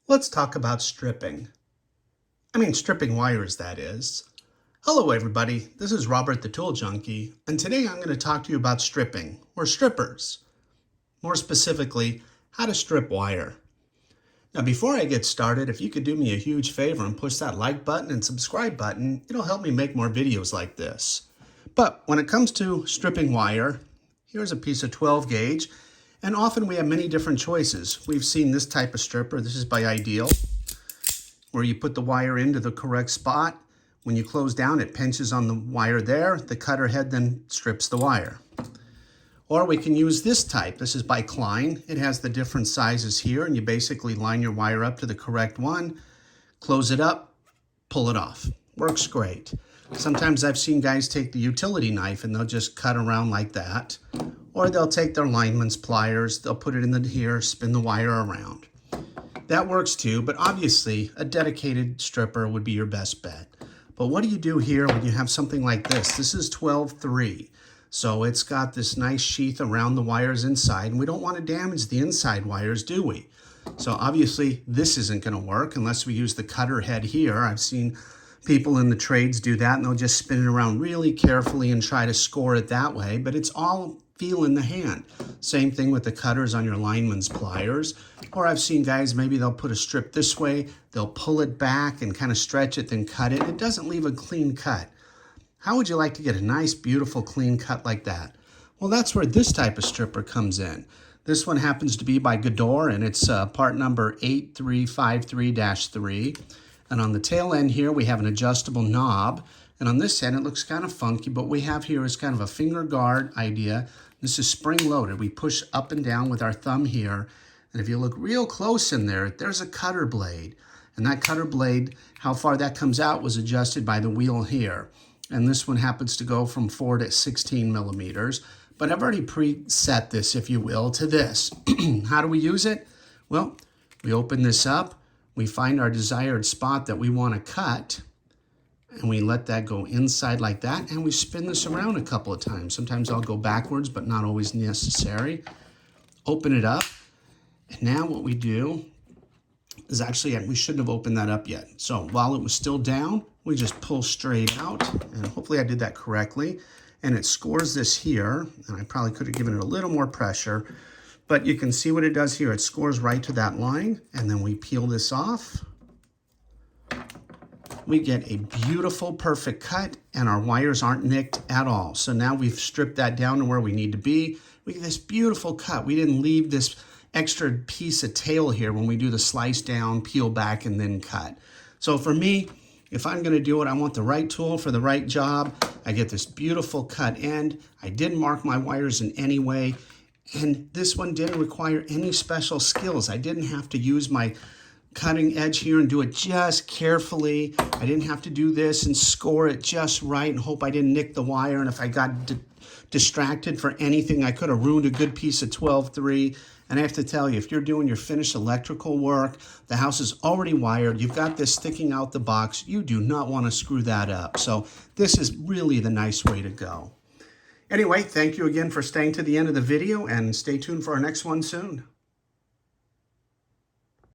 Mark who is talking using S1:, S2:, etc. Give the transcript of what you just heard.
S1: Let's talk about stripping. Stripping wires, that is. Hello everybody, this is Robert the Tool Junkie, and today I'm going to talk to you about stripping, or strippers. More specifically, how to strip wire. Now before I get started, if you could do me a huge favor and push that like button and subscribe button, it'll help me make more videos like this. But when it comes to stripping wire, here's a piece of 12 gauge. And often we have many different choices. We've seen this type of stripper. This is by Ideal, where you put the wire into the correct spot. When you close down, it pinches on the wire there. The cutter head then strips the wire. Or we can use this type. This is by Klein. It has the different sizes here, and you basically line your wire up to the correct one, close it up, pull it off. Works great. Sometimes I've seen guys take the utility knife and they'll just cut around like that. Or they'll take their lineman's pliers, they'll put it in here, spin the wire around. That works too, but obviously a dedicated stripper would be your best bet. But what do you do here when you have something like this? This is 12-3, so it's got this nice sheath around the wires inside, and we don't want to damage the inside wires, do we? So obviously this isn't going to work unless we use the cutter head here. I've seen people in the trades do that, and they'll just spin it around really carefully and try to score it that way, but it's all feel in the hand. Same thing with the cutters on your lineman's pliers. Or I've seen guys, maybe they'll put a strip this way, they'll pull it back and kind of stretch it, then cut it. It doesn't leave a clean cut. How would you like to get a nice, beautiful, clean cut like that? Well, that's where this type of stripper comes in. This one happens to be by Gador, and it's part number 8353-3. And on the tail end here, we have an adjustable knob. And on this end, it looks kind of funky, but what we have here is kind of a finger guard idea. This is spring-loaded. We push up and down with our thumb here. And if you look real close in there, there's a cutter blade. And that cutter blade, how far that comes out was adjusted by the wheel here. And this one happens to go from 4 to 16 millimeters. But I've already preset this, if you will, to this. How do we use it? Well, we open this up. We find our desired spot that we want to cut. And we let that go inside like that, and we spin this around a couple of times. Sometimes I'll go backwards, but not always necessary. Open it up, and now what we do is actually, we shouldn't have opened that up yet. So while it was still down, we just pull straight out, and hopefully I did that correctly. And it scores this here, and I probably could have given it a little more pressure, but you can see what it does here. It scores right to that line, and then we peel this off. We get a beautiful, perfect cut, and our wires aren't nicked at all. So now we've stripped that down to where we need to be. We get this beautiful cut. We didn't leave this extra piece of tail here when we do the slice down, peel back, and then cut. So for me, if I'm gonna do it, I want the right tool for the right job. I get this beautiful cut end. I didn't mark my wires in any way, and this one didn't require any special skills. I didn't have to use my cutting edge here and do it just carefully. I didn't have to do this and score it just right and hope I didn't nick the wire. And if I got distracted for anything, I could have ruined a good piece of 12-3. And I have to tell you, if you're doing your finished electrical work, the house is already wired, you've got this sticking out the box, you do not want to screw that up. So this is really the nice way to go. Anyway, thank you again for staying to the end of the video, and stay tuned for our next one soon.